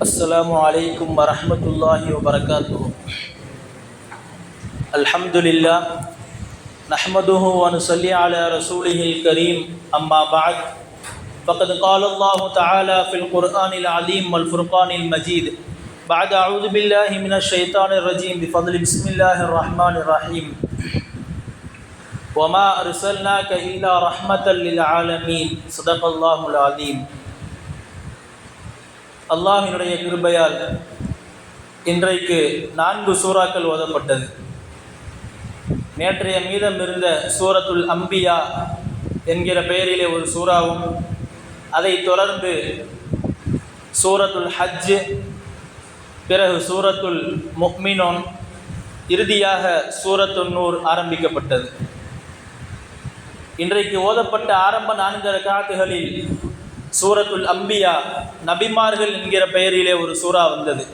अस्सलामु अलैकुम वरहमतुल्लाहि वबरकातुहु। अल्हम्दुलिल्लाह नहमदुहु व नुसल्ली अला रसूलिहिल करीम, अम्मा बाद। फ़क़द क़ाल अल्लाहु तआला फ़िल क़ुरआनिल अज़ीम वल फ़ुरक़ानिल मजीद बअद अऊज़ु बिल्लाहि मिनश शैतानिर रजीम बिफ़ज़्लि बिस्मिल्लाहिर रहमानिर रहीम। वमा अर्सलनाक इल्ला रहमतल लिल आलमीन। ஸதகல்லாஹுல் அஸீம்। அல்லாஹ்வினுடைய கிருபையால் இன்றைக்கு 4 சூறாக்கள் ஓதப்பட்டது. நேற்றைய மீதம் இருந்த சூரத்துல் அம்பியா என்கிற பெயரிலே ஒரு சூறாவும், அதைத் தொடர்ந்து சூரத்துல் ஹஜ், பிறகு சூரத்துல் முஃமினூன், இறுதியாக சூரத்துன் நூர் ஆரம்பிக்கப்பட்டது. இன்றைக்கு ஓதப்பட்ட ஆரம்ப 4 ரக்காத்துகளில் சூரத்துல் அம்பியா, நபிமார்கள் என்கிற பெயரிலே ஒரு சூறா வந்தது.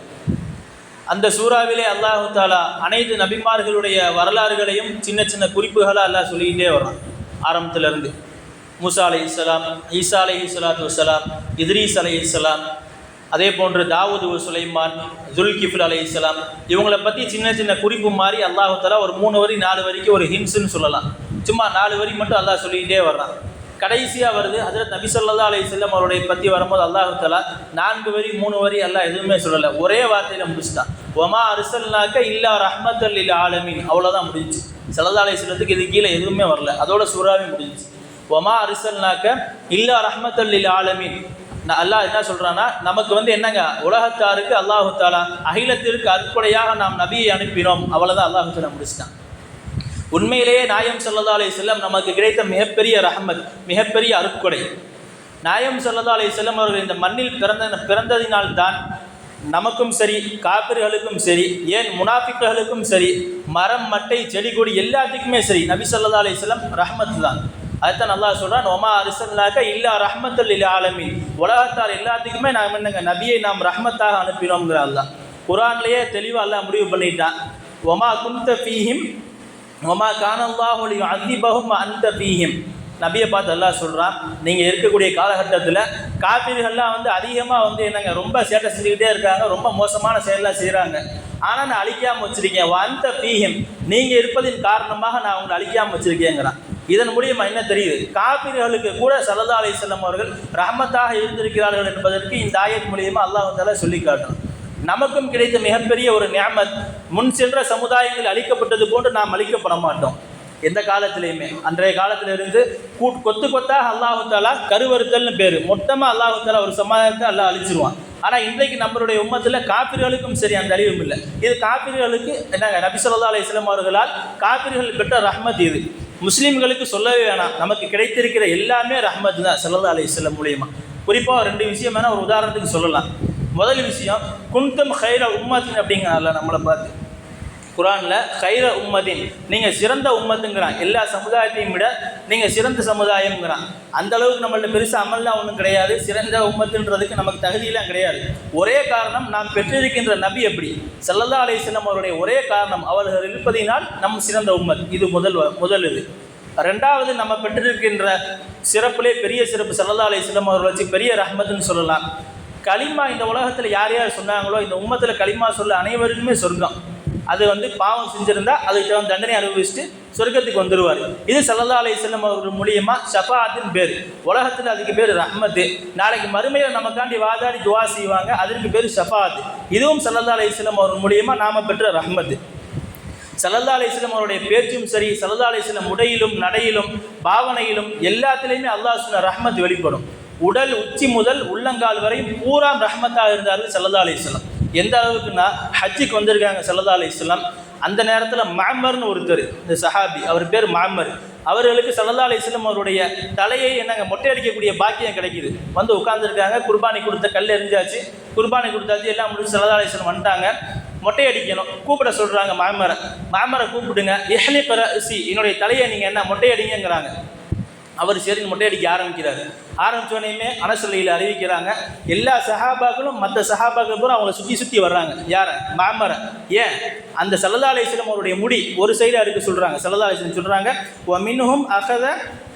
அந்த சூறாவிலே அல்லாஹு தாலா அனைத்து நபிமார்களுடைய வரலாறுகளையும் சின்ன சின்ன குறிப்புகளாக அல்லாஹ் சொல்லிக்கிட்டே வர்றான். ஆரம்பத்திலிருந்து மூசா அலைஹிஸ்ஸலாம், ஈசா அலைஹிஸ்ஸலாத்து வஸ்ஸலாம், இத்ரீஸ் அலைஹிஸ்ஸலாம், அதே போன்று தாவூது சுலைமான், ஜுல்கிஃபில் அலைஹிஸ்ஸலாம், இவங்களை பற்றி சின்ன சின்ன குறிப்பு மாதிரி அல்லாஹு தாலா ஒரு 3 வரி 4 வரிக்கு ஒரு ஹின்ஸ்ன்னு சொல்லலாம். சும்மா 4 வரி மட்டும் அல்லாஹ் சொல்லிக்கிட்டே வர்றான். கடைசியாக வருது ஹஜ்ரத் நபி ஸல்லல்லாஹு அலைஹி வஸல்லம் அவருடைய பற்றி வரும்போது அல்லாஹு தஆலா 4 வரி 3 வரி அல்லாஹ் எதுவுமே சொல்லலை, ஒரே வார்த்தையில் முடிச்சுட்டான். வமா அர்சல்னாக்க இல்லா ரஹ்மத்தல் லில் ஆலமீன். அவ்வளோதான் முடிஞ்சிச்சு. ஸல்லல்லாஹு அலைஹி வஸல்லத்துக்கு இது கீழே எதுவுமே வரல, அதோட சூறாவே முடிஞ்சிச்சு. வமா அர்சல்னாக்க இல்லா ரஹ்மத்தல் லில் ஆலமீன். அல்லாஹ் என்ன சொல்கிறான்னா, நமக்கு என்னங்க, உலகத்தாருக்கு அல்லாஹு தஆலா அகிலத்திற்கு அற்புடையாக நாம் நபியை அனுப்பினோம். அவ்வளோதான் அல்லாஹு தஆலா முடிச்சிட்டான். உண்மையிலேயே நாயம் ஸல்லல்லாஹு அலைஹி வஸல்லம் நமக்கு கிடைத்த மிகப்பெரிய ரஹ்மத், மிகப்பெரிய அருட்கொடை. நாயம் ஸல்லல்லாஹு அலைஹி வஸல்லம் அவர்கள் இந்த மண்ணில் பிறந்ததினால்தான் நமக்கும் சரி, காபிர்களுக்கும் சரி, ஏன் முனாஃபிக்குகளுக்கும் சரி, மரம் மட்டை செடி கொடி எல்லாத்துக்குமே சரி, நபி ஸல்லல்லாஹு அலைஹி வஸல்லம் ரஹ்மத் தான். அதுதான் அல்லாஹ் சொல்கிறான், ஒமா அர்சல்னாக இல்லா ரஹ்மத்தல் லில் ஆலமீன். உலகத்தார் எல்லாத்துக்குமே நாம் என்னங்க, நபியை நாம் ரஹ்மத்தாக அனுப்பினோங்கிற அல்லாஹ் குர்ஆன்லேயே தெளிவாக அல்லாஹ் முடிவு பண்ணிட்டான். ஒமா குன்த ஃபீஹிம் ஒமா கானல்லாஹு லியுஅஸிபஹும் அன்த ஃபீஹிம். நபியை பார்த்து அல்லாஹ் சொல்கிறான், நீங்கள் இருக்கக்கூடிய காலகட்டத்தில் காபிர்கள்லாம் அதிகமாக என்னங்க, ரொம்ப சேட்டை செஞ்சுக்கிட்டே இருக்காங்க, ரொம்ப மோசமான செயலாம் செய்கிறாங்க. ஆனால் நான் அழிக்காமல் வச்சுருக்கேன். அந்த ஃபீஹிம், நீங்கள் இருப்பதின் காரணமாக நான் உங்களை அழிக்காமல் வச்சுருக்கேங்கிறான். இதன் மூலியமா என்ன தெரியுது, காபிர்களுக்கு கூட ஸல்லல்லாஹு அலைஹி வஸல்லம் அவர்கள் ரஹ்மத்தாக இருந்திருக்கிறார்கள் என்பதற்கு இந்த ஆயத் மூலியமாக அல்லாஹ் தஆலா சொல்லி காட்டுறான். நமக்கும் கிடைத்த மிகப்பெரிய ஒரு நிஅமத். முன் சென்ற சமுதாயங்கள் அழிக்கப்பட்டது போன்று நாம் அழிக்கப்பட மாட்டோம் எந்த காலத்திலையுமே. அன்றைய காலத்திலிருந்து கொத்து கொத்தாக அல்லாஹு தஆலா கருவறுத்தல்னு பேர், மொத்தமாக அல்லாஹு தஆலா ஒரு சமுதாயத்தை அல்லாஹ் அழிச்சிருவான். ஆனால் இன்றைக்கு நம்மளுடைய உம்மத்தில் காபிர்களுக்கும் சரி அந்த அழிவும் இல்லை. இது காபிர்களுக்கு என்னங்க, நபி ஸல்லல்லாஹு அலைஹி வஸல்லம் அவர்களால் காபிர்கள் பெற்ற ரஹ்மத் இது. முஸ்லீம்களுக்கு சொல்லவே வேணாம், நமக்கு கிடைத்திருக்கிற எல்லாமே ரஹ்மத் தான் ஸல்லல்லாஹு அலைஹி வஸல்லம் மூலியமா. குறிப்பாக 2 விஷயம் வேணால் ஒரு உதாரணத்துக்கு சொல்லலாம். முதல் விஷயம், குன்தும் ஹைர உம்மத்தின் அப்படிங்கிறான்ல நம்மளை பார்த்து குர்ஆனில். ஹைர உம்மத்தின், நீங்கள் சிறந்த உம்மத்துங்கிறான். எல்லா சமுதாயத்தையும் விட நீங்கள் சிறந்த சமுதாயம்ங்கிறான். அந்த அளவுக்கு நம்மள்ட்ட பெருசாக அமல்லாம் ஒன்றும் கிடையாது. சிறந்த உம்மத்துன்றதுக்கு நமக்கு தகுதியெல்லாம் கிடையாது. ஒரே காரணம், நாம் பெற்றிருக்கின்ற நபி எப்படி ஸல்லல்லாஹு அலைஹி வஸல்லம் அவருடைய ஒரே காரணம், அவர்கள் இருப்பதினால் நம் சிறந்த உம்மத். இது முதல் இது. ரெண்டாவது, நம்ம பெற்றிருக்கின்ற சிறப்பிலே பெரிய சிறப்பு ஸல்லல்லாஹு அலைஹி வஸல்லம் அவர்கள் வச்சு பெரிய ரஹ்மத்துன்னு சொல்லலாம். களிமா இந்த உலகத்தில் யார் யார் சொன்னாங்களோ, இந்த உம்மத்தில் களிமா சொல்ல அனைவருக்குமே சொர்க்கம். அது பாவம் செஞ்சுருந்தா அதுக்கு தண்டனை அனுபவிச்சுட்டு சொர்க்கத்துக்கு வந்துடுவார். இது ஸல்லல்லாஹு அலைஹி வஸல்லம் அவர்கள் மூலியமா ஷஃபாஅத்தின் பேர். உலகத்தில் அதுக்கு பேர் ரஹ்மத்து. நாளைக்கு மறுமையில் நமக்காண்டி வாதாடி துவா செய்வாங்க, அதற்கு பேர் ஷஃபாஅத். இதுவும் ஸல்லல்லாஹு அலைஹி வஸல்லம் அவர்கள் மூலியமா நாம பெற்ற ரஹ்மத்து. ஸல்லல்லாஹு அலைஹி வஸல்லம் அவருடைய பேச்சும் சரி, ஸல்லல்லாஹு அலைஹி வஸல்லம் உடையிலும் நடையிலும் பாவனையிலும் எல்லாத்திலையுமே அல்லாஹ் சொன்ன ரஹ்மத் வெளிப்படும். உடல் உச்சி முதல் உள்ளங்கால் வரை பூரா ரஹ்மத்தாக இருந்தார்கள் ஸல்லல்லாஹு அலைஹி வஸல்லம். எந்த அளவுக்குன்னா, ஹஜ்ஜுக்கு வந்திருக்காங்க ஸல்லல்லாஹு அலைஹி வஸல்லம். அந்த நேரத்தில் மஅமர்னு ஒருத்தர், இந்த சஹாபி, அவர் பேர் மஅமர். அவர்களுக்கு ஸல்லல்லாஹு அலைஹி வஸல்லம் அவருடைய தலையை மொட்டை அடிக்கக்கூடிய பாக்கியம் கிடைக்குது. உட்காந்துருக்காங்க, குர்பானி கொடுத்த கல் எரிஞ்சாச்சு, குர்பானி கொடுத்தாச்சு, எல்லாம் முடிச்சு ஸல்லல்லாஹு அலைஹி வஸல்லம் வந்துட்டாங்க. மொட்டை அடிக்கணும், கூப்பிட சொல்கிறாங்க மஅமரை கூப்பிடுங்க. இஹ்லிக் ரஅஸி, என்னுடைய தலையை நீங்கள் என்ன மொட்டை அடிங்கிறாங்க. அவர் சரி மொட்டை அடிக்க ஆரம்பிக்கிறார். ஆரம்பித்தோடனே அனசுலையில் அறிவிக்கிறாங்க, எல்லா சஹாபாக்களும் மற்ற சஹாபாக்கள் பூரா அவங்கள சுற்றி வர்றாங்க. யாரை? மஅமரை. ஏன்? அந்த ஸல்லல்லாஹு அலைஹி வஸல்லம் அவருடைய முடி ஒரு சைடு அறுக்க சொல்கிறாங்க. ஸல்லல்லாஹு அலைஹி வஸல்லம் சொல்கிறாங்க, வ மின்ஹும் அகத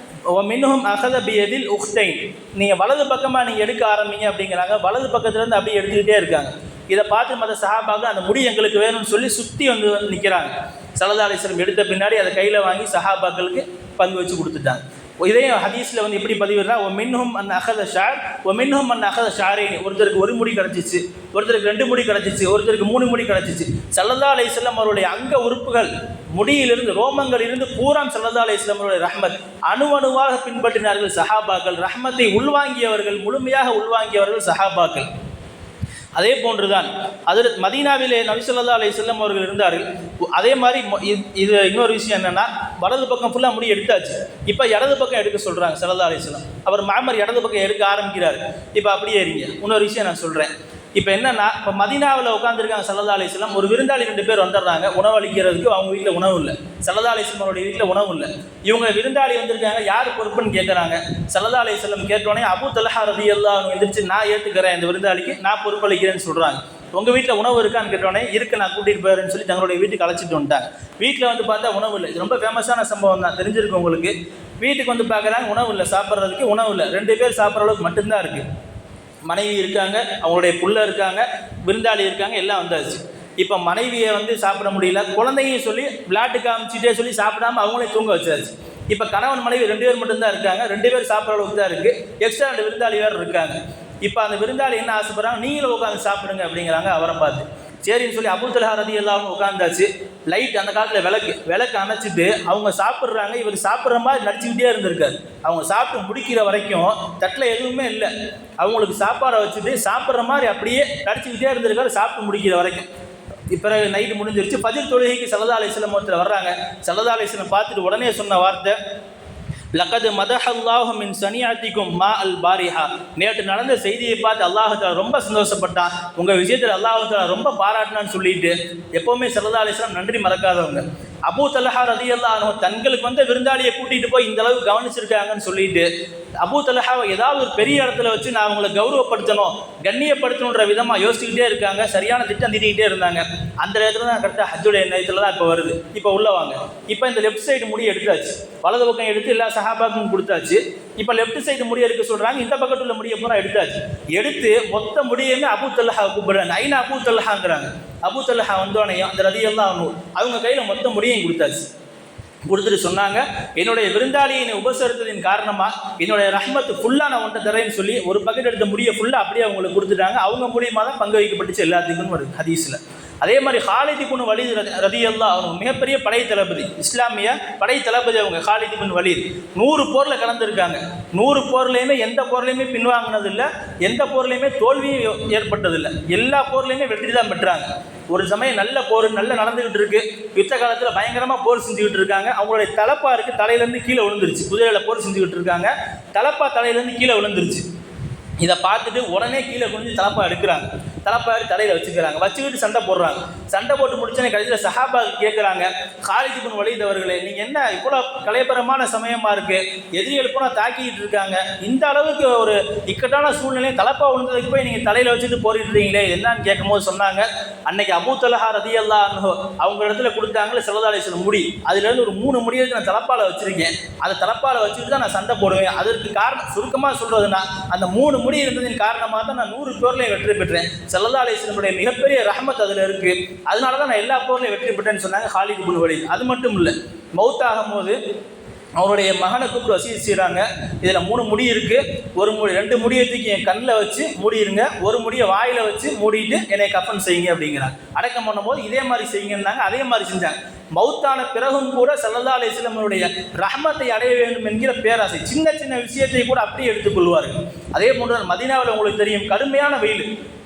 மின்ஹும் அகத பியதில் உக்தைன், நீங்கள் வலது பக்கமாக நீங்கள் எடுக்க ஆரம்பிங்க அப்படிங்கிறாங்க. வலது பக்கத்துலேருந்து அப்படியே எடுத்துக்கிட்டே இருக்காங்க. இதை பார்த்து மற்ற சஹாபாக்கள் அந்த முடி எங்களுக்கு வேணும்னு சொல்லி சுற்றி வந்து நிற்கிறாங்க. ஸல்லல்லாஹு அலைஹி வஸல்லம் எடுத்த பின்னாடி அதை கையில் வாங்கி சஹாபாக்களுக்கு பங்கு வச்சு கொடுத்துட்டாங்க. இதே ஹதீஸில் வந்து எப்படி பதிவுறா, ஒ மின்ஹும் அன் அகத ஷார் ஒ மின்ஹும் அன் அகத ஷாரேனி, ஒருத்தருக்கு ஒரு முடி கிடச்சிச்சு, ஒருத்தருக்கு 2 முடி கிடச்சிச்சு, ஒருத்தருக்கு 3 முடி கிடச்சிச்சு. ஸல்லல்லாஹு அலைஹி வஸல்லம் அவருடைய அங்க உறுப்புகள் முடியிலிருந்து ரோமங்களிலிருந்து பூராம் ஸல்லல்லாஹு அலைஹி வஸல்லம் அவருடைய ரஹ்மத் அணுவாக பின்பற்றினார்கள் சஹாபாக்கள். ரஹ்மத்தை உள்வாங்கியவர்கள், முழுமையாக உள்வாங்கியவர்கள் சஹாபாக்கள். அதே போன்றுதான் ஹஜ்ரத் மதீனாவிலே நபி ஸல்லல்லாஹு அலைஹி வஸல்லம் அவர்கள் இருந்தார்கள். அதே மாதிரி இது இன்னொரு விஷயம் என்னென்னா, வலது பக்கம் ஃபுல்லாக முடி எடுத்தாச்சு, இப்போ இடது பக்கம் எடுக்க சொல்கிறாங்க ஸல்லல்லாஹு அலைஹி வஸல்லம். அவர் மாமர் இடது பக்கம் எடுக்க ஆரம்பிக்கிறார். இப்போ அப்படியே இருங்க, இன்னொரு விஷயம் நான் சொல்கிறேன். இப்போ என்னென்னா, இப்போ மதீனாவில் உட்காந்துருக்காங்க ஸல்லல்லாஹு அலைஹி வஸல்லம். ஒரு விருந்தாளி 2 பேர் வந்துடுறாங்க உணவு அளிக்கிறதுக்கு. அவங்க வீட்டில் உணவு இல்லை, ஸல்லல்லாஹு அலைஹி வஸல்லம் அவருடைய வீட்டில் உணவு இல்லை. இவங்க விருந்தாளி வந்திருக்காங்க, யார் பொறுப்புன்னு கேட்குறாங்க. ஸல்லல்லாஹு அலைஹி வஸல்லம் கேட்டோடனே அபூ தல்ஹா ரலியல்லாஹு அன்ஹு எந்திரிச்சு, நான் ஏற்றுக்கிறேன், இந்த விருந்தாளிக்கு நான் பொறுப்பளிக்கிறேன்னு சொல்கிறாங்க. உங்கள் வீட்டில் உணவு இருக்கான்னு கேட்டோடனே இருக்கு, நான் கூட்டிகிட்டு போயிறேன்னு சொல்லி தங்களுடைய வீட்டுக்கு அழைச்சிட்டு வந்துட்டாங்க. வீட்டில் வந்து பார்த்தா உணவு இல்லை. இது ரொம்ப ஃபேமஸான சம்பவம் தான், தெரிஞ்சிருக்கு உங்களுக்கு. வீட்டுக்கு வந்து பார்க்குறாங்க, உணவு இல்லை, சாப்பிட்றதுக்கு உணவு இல்லை. 2 பேர் சாப்பிட்ற அளவுக்கு மட்டும்தான் இருக்குது. மனைவி இருக்காங்க, அவங்களுடைய புள்ள இருக்காங்க, விருந்தாளி இருக்காங்க, எல்லாம் வந்தாச்சு. இப்போ மனைவியை வந்து சாப்பிட முடியல, குழந்தையும் சொல்லி விளையாட்டு காமிச்சிட்டே சொல்லி சாப்பிடாம அவங்களே தூங்க வச்சாச்சு. இப்போ கணவன் மனைவி 2 பேர் மட்டும்தான் இருக்காங்க, 2 பேர் சாப்பிட்ற அளவுக்கு தான் இருக்குது. எக்ஸ்ட்ரா 2 விருந்தாளி வேறு இருக்காங்க. இப்போ அந்த விருந்தாளி என்ன ஆசைப்படுறாங்க, நீங்களும் உட்காந்து சாப்பிடுங்க அப்படிங்கிறாங்க. அவரை பார்த்து சரின்னு சொல்லி அபூ தல்ஹா ரலியல்லாஹு அன்ஹு உட்காந்தாச்சு. லைட் அந்த காலத்தில் விளக்கு அணைச்சிட்டு அவங்க சாப்பிட்றாங்க. இவர் சாப்பிட்ற மாதிரி நடிச்சுக்கிட்டே இருந்திருக்காரு. அவங்க சாப்பிட்டு முடிக்கிற வரைக்கும் தட்டில் எதுவுமே இல்லை. அவங்களுக்கு சாப்பாடை வச்சுட்டு சாப்பிட்ற மாதிரி அப்படியே நடிச்சுக்கிட்டே இருந்திருக்காரு சாப்பிட்டு முடிக்கிற வரைக்கும். பிறகு நைட்டு முடிஞ்சிருச்சு. ஃபஜ்ர் தொழுகைக்கு ஸல்லல்லாஹு அலைஹி வஸல்லம் ஒருத்தர் வர்றாங்க. ஸல்லல்லாஹு அலைஹி வஸல்லம் பார்த்துட்டு உடனே சொன்ன வார்த்தை, லக்கது மதஹல்லாஹு மின் சனியாத்திக்கும் மா அல் பாரிஹா, நேற்று நடந்த செய்தியை பார்த்து அல்லாஹ் தஆலா ரொம்ப சந்தோஷப்பட்டான், உங்கள் விஷயத்தில் அல்லாஹ் தஆலா ரொம்ப பாராட்டினான்னு சொல்லிட்டு, எப்போவுமே ஸல்லல்லாஹு அலைஹி வஸல்லம் நன்றி மறக்காதவங்க. அபூ தல்ஹா ரலியல்லாஹு அன்ஹு தங்களுக்கு வந்து விருந்தாளியை கூட்டிகிட்டு போய் இந்த அளவுக்கு கவனிச்சிருக்காங்கன்னு சொல்லிட்டு, அபூ தல்ஹாவை ஏதாவது ஒரு பெரிய இடத்துல வச்சு நான் அவங்களை கௌரவப்படுத்தணும், கண்ணியப்படுத்தணுன்ற விதமாக யோசிச்சுக்கிட்டே இருக்காங்க. சரியான திட்டம் தீட்டிக்கிட்டே இருந்தாங்க. அந்த இடத்துல தான் கரெக்டாக ஹஜ்ஜுடைய நேரத்தில் தான் இப்போ வருது. இப்போ உள்ள வாங்க. இப்போ இந்த லெஃப்ட் சைடு முடி எடுத்தாச்சு, வலது பக்கம் எடுத்து எல்லா சஹாபாக்கும் கொடுத்தாச்சு. இப்போ லெஃப்ட் சைடு முடி எடுக்க சொல்கிறாங்க. இந்த பக்கத்தில் உள்ள முடியை பூரா எடுத்தாச்சு. எடுத்து மொத்த முடியுமே அபூ தல்ஹா கூப்பிடுறாங்க. ஐநா அபூ தல்ஹாங்கிறாங்க. அபூ தல்ஹா வந்தோடனே அந்த ரலியல்லாஹு அன்ஹு அவங்க கையில் மொத்த முடியையும் கொடுத்தாச்சு. கொடுத்துட்டு சொன்னாங்க, என்னுடைய விருந்தாளியை உபசரித்ததின் காரணமாக என்னுடைய ரஹ்மத்து ஃபுல்லாக நான் ஒன்றை தரேன்னு சொல்லி ஒரு பக்கெட் எடுத்த முடியை ஃபுல்லாக அப்படியே அவங்களுக்கு கொடுத்துட்டாங்க. அவங்க மூலியமாக தான் பங்கு வைக்கப்பட்டுச்சு எல்லாத்துக்கும் ஒரு ஹதீஸில். அதே மாதிரி ஹாலித் இப்னு வலீத் ரலியல்லாஹு அவங்க மிகப்பெரிய படை தளபதி, இஸ்லாமிய படை தளபதி. அவங்க ஹாலித் இப்னு வலீத் 100 போரில் கலந்துருக்காங்க. 100 போர்லையுமே எந்த போர்லையுமே பின்வாங்கினதில்லை, எந்த போர்லையுமே தோல்வியும் ஏற்பட்டதில்லை. எல்லா போர்லையுமே வெற்றி தான் பெற்றாங்க. ஒரு சமயம் நல்ல போர் நல்லா நடந்துகிட்டு இருக்கு, யுத்த காலத்தில் பயங்கரமாக போர் செஞ்சுக்கிட்டு இருக்காங்க. அவங்களுடைய தலப்பா இருக்குது, தலையிலேருந்து கீழே விழுந்துருச்சு. குதிரையில் போர் செஞ்சுக்கிட்டு இருக்காங்க, தலப்பா தலையிலேருந்து கீழே விழுந்துருச்சு. இதை பார்த்துட்டு உடனே கீழே குனிஞ்சு தலப்பா எடுக்கிறாங்க, தலப்பா தலையில் வச்சுக்கிறாங்க, வச்சுக்கிட்டு சண்டை போடுறாங்க. சண்டை போட்டு முடிச்சோன்னே கடைசியில் சஹாபா கேட்குறாங்க, ஹாலித் இப்னு வலீத் அவர்களே, நீங்கள் என்ன இவ்வளோ கலைபரமான சமயமாக இருக்குது, எதிரிகள் பூரா தாக்கிக்கிட்டு இருக்காங்க, இந்த அளவுக்கு ஒரு இக்கட்டான சூழ்நிலையை தலப்பா விழுந்ததுக்கு போய் நீங்கள் தலையில் வச்சுட்டு போரிடுறீங்களே என்னன்னு கேட்கும்போது சொன்னாங்க, அன்னைக்கு அபூ தல்ஹா ரலியல்லாஹு அன்ஹு அவங்க இடத்துல கொடுத்தாங்களே ஸல்லல்லாஹு அலைஹி வஸல்லம் முடி, அதுலேருந்து ஒரு 3 முடியை நான் தலப்பால் வச்சுருக்கேன், அதை தலப்பால் வச்சுட்டு தான் நான் சண்டை போடுவேன். அதற்கு காரணம் சுருக்கமாக சொல்கிறதுனா, அந்த 3 முடி இருந்ததின் காரணமாக தான் நான் 100 போர்லையும் வெற்றி பெற்றேன். ஸல்லல்லாஹு அலைஹி வஸல்லம் மிகப்பெரிய ரஹ்மத் அதில் இருக்குது, அதனால தான் நான் எல்லா போர்லையும் வெற்றி பெற்றேன்னு சொன்னாங்க ஹாலித் இப்னு வலீத். அது மட்டும் இல்லை, மௌத்தாகும் போது அவருடைய மகனை கூப்பிட்டு வசீது செய்கிறாங்க. இதில் 3 முடி இருக்குது, ஒரு முடி 2 முடியை தூக்கி என் கண்ணில் வச்சு மூடிடுங்க, ஒரு முடியை வாயில் வச்சு மூடிட்டு என்னை கஃபன் செய்யுங்க அப்படிங்கிறாங்க. அடக்கம் பண்ணும்போது இதே மாதிரி செய்யுங்கன்னாங்க. அதே மாதிரி செஞ்சாங்க. மௌத்தான பிறகும் கூட ஸல்லல்லாஹு அலைஹி வஸல்லம் ரஹ்மத்தை அடைய வேண்டும் என்கிற பேராசை, சின்ன சின்ன விஷயத்தை கூட அப்படியே எடுத்துக்கொள்வார்கள். அதே போன்று மதீனாவில் உங்களுக்கு தெரியும், கடுமையான வெயில்,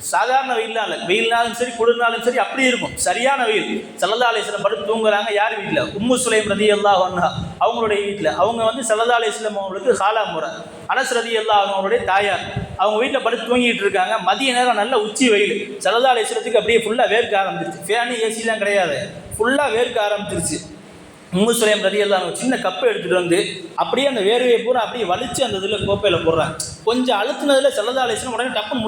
சாதாரண வெயிலாம் இல்லை, வெயில்னாலும் சரி குளிர்னாலும் சரி அப்படி இருக்கும், சரியான வெயில். ஸல்லல்லாஹு அலைஹி வஸல்லம் படுத்து தூங்குறாங்க. யார் வீட்டில்? உம்மு சுலைம் ரலியல்லாஹு அன்ஹா அவங்களுடைய வீட்டில். அவங்க வந்து ஸல்லல்லாஹு அலைஹி வஸல்லம் அவங்களுக்கு ஹாலா முறை, அனஸ் ரலியல்லாஹு அவங்களுடைய தாயார். அவங்க வீட்டில் படுத்து தூங்கிட்டு இருக்காங்க. மதிய நேரம் நல்ல உச்சி வெயில். ஸல்லல்லாஹு அலைஹி வஸல்லத்துக்கு அப்படியே ஃபுல்லாக வேர்க்க ஆரம்பிச்சிருச்சு. ஃபேனு ஏசிலாம் கிடையாது, ஃபுல்லாக வேர்க்க ஆரம்பிச்சிருச்சு. உம்மு சுலைம் ரலியல்லாஹு அன்ஹா சின்ன கப்பை எடுத்துகிட்டு வந்து அப்படியே அந்த வேர்வையை பூரா அப்படியே வலிச்சு அந்த இதில் கோப்பையில் போடுறாங்க. கொஞ்சம் அழுத்தினதில் ஸல்லல்லாஹு அலைஹி வஸல்லம் உடனே டப்புன்னு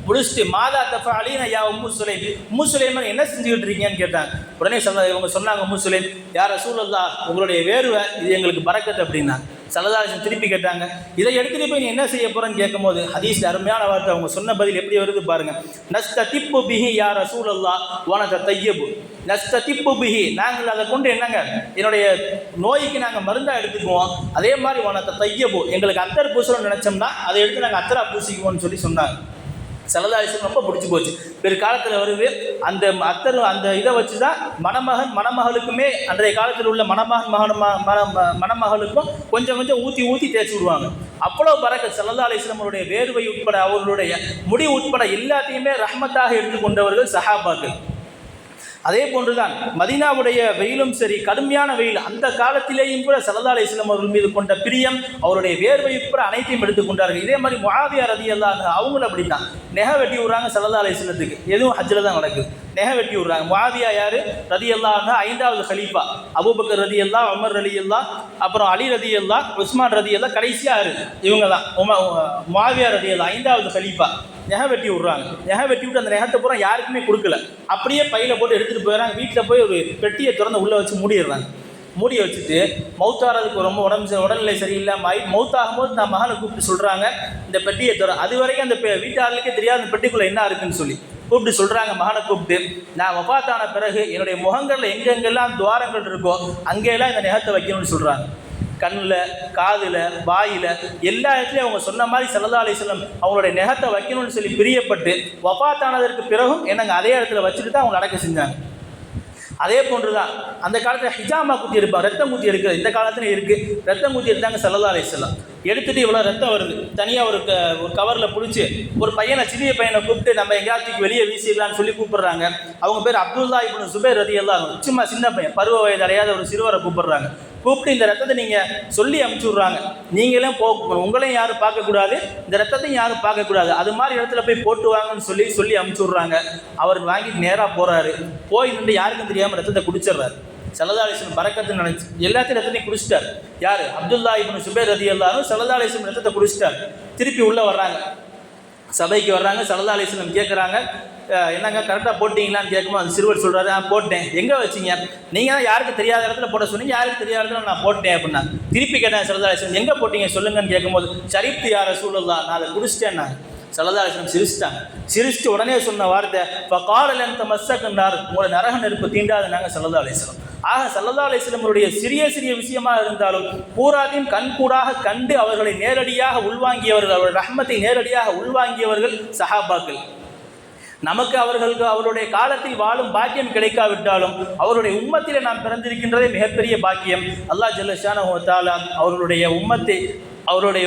முடிச்சுட்டு மாதா தஃபஅலீன யா உம்மு சுலைம், உம்மு சுலைம் என்ன செஞ்சுக்கிட்டு இருக்கீங்கன்னு கேட்டாங்க. உடனே இவங்க சொன்னாங்க, உம்மு சுலைம், யா ரசூலல்லாஹ் உங்களுடைய வேர்வை இது எங்களுக்கு பரக்கத்து அப்படின்னாங்க. ஸல்லல்லாஹு அலைஹி வஸல்லம் திருப்பி கேட்டாங்க, இதை எடுத்துகிட்டு போய் நீ என்ன செய்ய போகிறேன்னு கேட்கும்போது ஹதீஸில் அருமையான வார்த்தை அவங்க சொன்ன பதில் எப்படி வருது பாருங்கள். நஸ்ததிப்பு பிஹி யா ரசூலல்லாஹ் வனத தையபு. நஸ்ததிப்பு பிஹி, நாங்கள் அதை கொண்டு என்னங்க என்னுடைய நோய்க்கு நாங்கள் மருந்தாக எடுத்துக்குவோம். அதே மாதிரி வனத தையபு, எங்களுக்கு அத்தர் பூசணும்னு நினச்சோம்னா அதை எடுத்து நாங்கள் அத்தரா பூசிக்குவோம்னு சொல்லி சொன்னாங்க. ஸல்லல்லாஹு அலைஹி வஸல்லம் ரொம்ப பிடிச்சி போச்சு. பிற்காலத்தில் வருது அந்த அத்தர் அந்த இதை வச்சு தான் மணமகளுக்குமே அன்றைய காலத்தில் உள்ள மணமகளுக்கும் கொஞ்சம் கொஞ்சம் ஊற்றி தேய்ச்சி விடுவாங்க. அவ்வளோ பரக்கத். ஸல்லல்லாஹு அலைஹி வஸல்லம் அவருடைய வேர்வை உட்பட அவர்களுடைய முடி உட்பட எல்லாத்தையுமே ரஹ்மத்தாக எடுத்துக்கொண்டவர்கள் சஹாபாக்கள். அதே போன்றுதான் மதீனாவுடைய வெயிலும் சரி, கடுமையான வெயில் அந்த காலத்திலேயும் கூட ஸல்லல்லாஹு அலைஹி வஸல்லம் அவர்கள் மீது கொண்ட பிரியம், அவருடைய வேர்வை கூட அனைத்தையும் எடுத்துக்கொண்டார்கள். இதே மாதிரி முஆவியா ரலியல்லாஹு அன்ஹு அவங்களும் அப்படி தான் நெகை வெட்டி விடுறாங்க ஸல்லல்லாஹு அலைஹி வஸல்லத்துக்கு. எதுவும் ஹஜ்ஜில் தான் நடக்குது, நெகை வெட்டி விடுறாங்க. முஆவியா யார்? ரலியல்லாஹு அன்ஹு 5வது கலீஃபா. அபூபக்கர் ரலியல்லாஹு, உமர் ரலியல்லாஹு, அப்புறம் அலி ரலியல்லாஹு, உஸ்மான் ரலியல்லாஹு, கடைசியாக யார்? இவங்க தான் முஆவியா ரலியல்லாஹு 5வது கலீஃபா. நெகை வெட்டி விட்றாங்க. நெகை வெட்டி விட்டு அந்த நெகத்தை பூரா யாருக்குமே கொடுக்கல, அப்படியே பையில் போட்டு எடுத்துகிட்டு போயிடறாங்க. வீட்டில் போய் ஒரு பெட்டியை திறந்து உள்ளே வச்சு மூடிடுறாங்க. மூடி வச்சுட்டு மௌத்தாகிறதுக்கு ரொம்ப உடல்நிலை சரியில்லாமல் ஆகி மௌத்தாகும்போது நான் மகனை கூப்பிட்டு சொல்கிறாங்க, இந்த பெட்டியை திற. அது வரைக்கும் அந்த வீட்டாளுக்கே தெரியாது அந்த பெட்டிக்குள்ளே என்ன இருக்குன்னு சொல்லி கூப்பிட்டு சொல்கிறாங்க. மகனை கூப்பிட்டு, நான் வஃபாத்தான பிறகு என்னுடைய முகங்களில் எங்கெங்கெல்லாம் துவாரங்கள் இருக்கோ அங்கெல்லாம் இந்த நெகத்தை வைக்கணும்னு சொல்கிறாங்க. கண்ணில், காதில், வாயில், எல்லா இடத்துலையும் அவங்க சொன்ன மாதிரி ஸல்லல்லாஹு அலைஹி வஸல்லம் அவங்களுடைய நெகத்தை வைக்கணும்னு சொல்லி பிரியப்பட்டு வஃபாத்தானதற்கு பிறகும் என்னங்க அதே இடத்துல வச்சுட்டு தான் அவங்க அடக்க செஞ்சாங்க. அதே போன்று தான் அந்த காலத்தில் ஹிஜாமா குத்தி எடுப்பாங்க, ரத்தம் குத்தி எடுக்கிறது இந்த காலத்துலையும் இருக்குது. ரத்தம் குத்தி எடுத்தாங்க ஸல்லல்லாஹு அலைஹி வஸல்லம். எடுத்துகிட்டு இவ்வளோ ரத்தம் வருது, தனியாக ஒரு கவரில் பிடிச்சி ஒரு பையனை, சிறிய பையனை கூப்பிட்டு நம்ம எங்கேயாச்சும் வெளியே வீசிடலான்னு சொல்லி கூப்பிட்றாங்க. அவங்க பேர் அப்துல்லா இப்னு சுபைர் ரலியல்லாஹு அன்ஹு. சும்மா சின்ன பையன், பருவ வயது அடையாத ஒரு சிறுவரை கூப்பிட்றாங்க. கூப்பிட்டு இந்த ரத்தத்தை நீங்கள் சொல்லி அனுப்பிச்சி விட்றாங்க, நீங்களும் உங்களையும் யாரும் பார்க்கக்கூடாது, இந்த ரத்தத்தையும் யாரும் பார்க்கக்கூடாது, அது மாதிரி இடத்துல போய் போட்டு வாங்கன்னு சொல்லி அனுப்பிச்சி விட்றாங்க. அவர் வாங்கிட்டு நேராக போகிறாரு. போய் நின்று யாருக்கும் தெரியாமல் ரத்தத்தை குடிச்சிடுறாரு. ஸல்லல்லாஹு அலைஹி வஸல்லம் பரக்கத்துன்னு நினச்சி எல்லாத்தையும் ரத்தத்தையும் குடிச்சிட்டார். யார்? அப்துல்லா இப்னு சுபைர் ரலியல்லாஹு அன்ஹு ஸல்லல்லாஹு அலைஹி வஸல்லம் ரத்தத்தை குடிச்சிட்டார். திருப்பி உள்ளே வர்றாங்க, சபைக்கு வர்றாங்க. ஸல்லல்லாஹு அலைஹி வஸல்லம் கேட்குறாங்க, என்னங்க கரெக்டாக போட்டிங்களான்னு கேட்கும்போது அந்த சிறுவர் சொல்கிறாரு, போட்டேன். எங்கே வச்சிங்க? நீங்கள் தான் யாருக்கு தெரியாத இடத்துல போட்ட சொன்னீங்க, யாருக்கு தெரியாத இடத்துல நான் போட்டேன் அப்படின்னா. திருப்பி கேட்டேன் ஸல்லல்லாஹு அலைஹி வஸல்லம், எங்கே போட்டீங்க சொல்லுங்கன்னு கேட்கும்போது, ஷரீப்து யா ரசூலல்லாஹ், நான் அதை குடிச்சிட்டேன். ஸல்லல்லாஹு அலைஹி வஸல்லம் சிரிச்சிட்டாங்க. சிரிச்சுட்டு உடனே சொன்ன வார்த்தை, ஃபகால லன் தமஸ்ஸகன்னார், உங்களை நரக நெருப்பு தீண்டாதுனாங்க ஸல்லல்லாஹு அலைஹி வஸல்லம். ஆக ஸல்லல்லாஹு அலைஹி வஸல்லம் சிறிய விஷயமாக இருந்தாலும் பூராத்தையும் கண்கூடாக கண்டு அவர்களை நேரடியாக உள்வாங்கியவர்கள், அவருடைய ரஹ்மத்தை நேரடியாக உள்வாங்கியவர்கள் சஹாபாக்கள். நமக்கு அவருடைய காலத்தில் வாழும் பாக்கியம் கிடைக்காவிட்டாலும் அவருடைய உம்மத்திலே நாம் பிறந்திருக்கின்றதே மிகப்பெரிய பாக்கியம். அல்லாஹ் ஜல்ல ஷானஹு வ தஆலா அவருடைய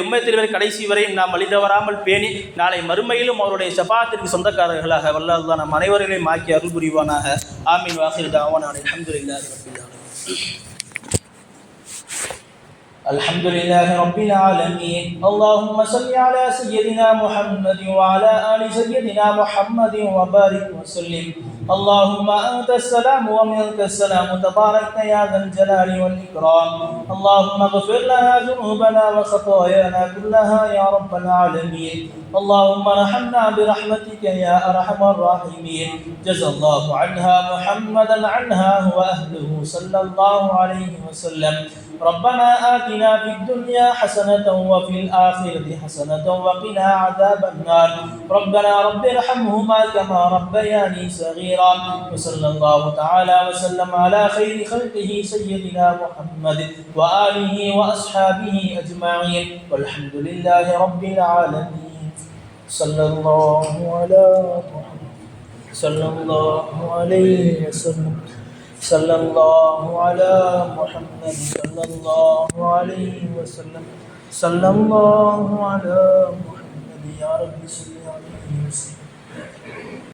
உம்மத்தில் கடைசி வரையும் நாம் வழிதவறாமல் பேணி நாளை மறுமையிலும் அவருடைய ஷஃபாஅத்திற்கு சொந்தக்காரர்களாக வல்ல அல்லாஹ் நம் அனைவர்களையும் ஆக்கி அருள் புரிவானாக. ஆமீன். வாஹிர் தஅவானா அல்ஹம்துலில்லாஹி ரப்பில் ஆலமீன். الحمد لله رب العالمين. اللهم صل على سيدنا محمد وعلى آل سيدنا محمد وبارك وسلم. اللهم أنت السلام ومنك السلام، تباركت يا ذا الجلال والإكرام. اللهم اغفر لنا ذنوبنا وخطايانا كلها يا رب العالمين. اللهم ارحمنا برحمتك يا أرحم الراحمين. جزا الله عنها محمدا عنها وأهله صلى الله عليه وسلم. ربنا آتنا في الدنيا حسنة وفي الآخرة حسنة وقنا عذاب النار. ربنا رب ارحمهما كما ربياني صغيرا. وصلى الله تعالى وسلم على خير خلقه سيدنا محمد وآله وأصحابه أجمعين، والحمد لله رب العالمين. صلى الله على محمد صلى الله عليه وسلم. صلى الله على محمد صلى الله عليه وسلم. صلى الله على محمد. يا رب صل عليه وسلم.